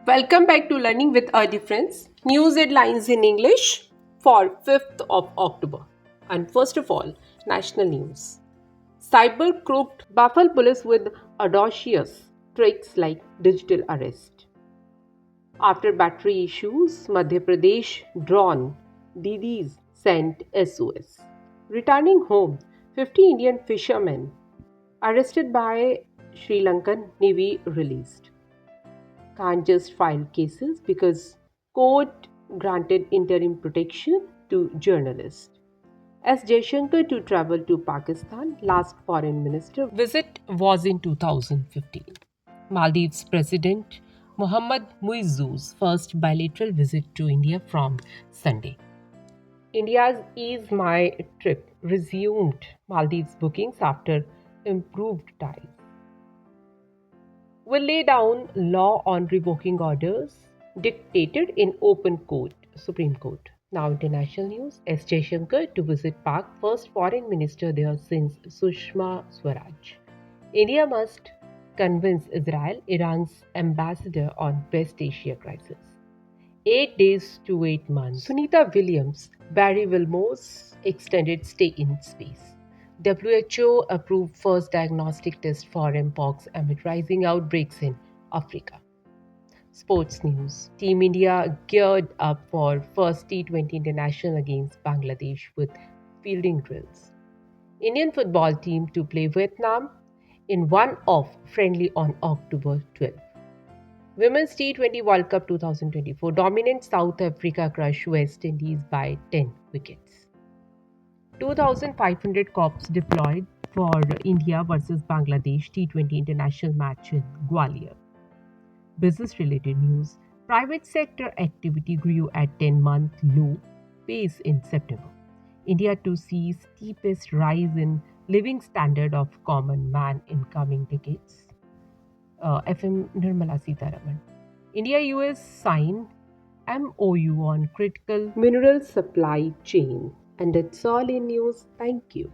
Welcome back to Learning with a Difference. News headlines in English for 5th of October. And first of all, national news. Cyber crooked baffle police with audacious tricks like digital arrest. After battery issues, Madhya Pradesh drawn Didis sent SOS. Returning home, 50 Indian fishermen arrested by Sri Lankan Navy released. Can't just file cases because court granted interim protection to journalists. As Jaishankar to travel to Pakistan, last foreign minister visit was in 2015. Maldives President Mohammad Muizzou's first bilateral visit to India from Sunday. India's Ease My Trip resumed Maldives bookings after improved ties. Will lay down law on revoking orders dictated in open court, Supreme Court. Now international news. S. Jaishankar to visit Pak, first foreign minister there since Sushma Swaraj. India must convince Israel, Iran's ambassador on West Asia crisis. 8 days to 8 months. Sunita Williams, Barry Wilmore's extended stay in space. WHO approved first diagnostic test for Mpox amid rising outbreaks in Africa. Sports news. Team India geared up for first T20 international against Bangladesh with fielding drills. Indian football team to play Vietnam in one-off friendly on October 12. Women's T20 World Cup 2024 dominant South Africa crush West Indies by 10 wickets. 2,500 cops deployed for India versus Bangladesh T20 international match in Gwalior. Business related news. Private sector activity grew at 10-month low pace in September. India to see steepest rise in living standard of common man in coming decades. FM Nirmala Sitharaman. India US sign MOU on critical mineral supply chain. And that's all in news. Thank you.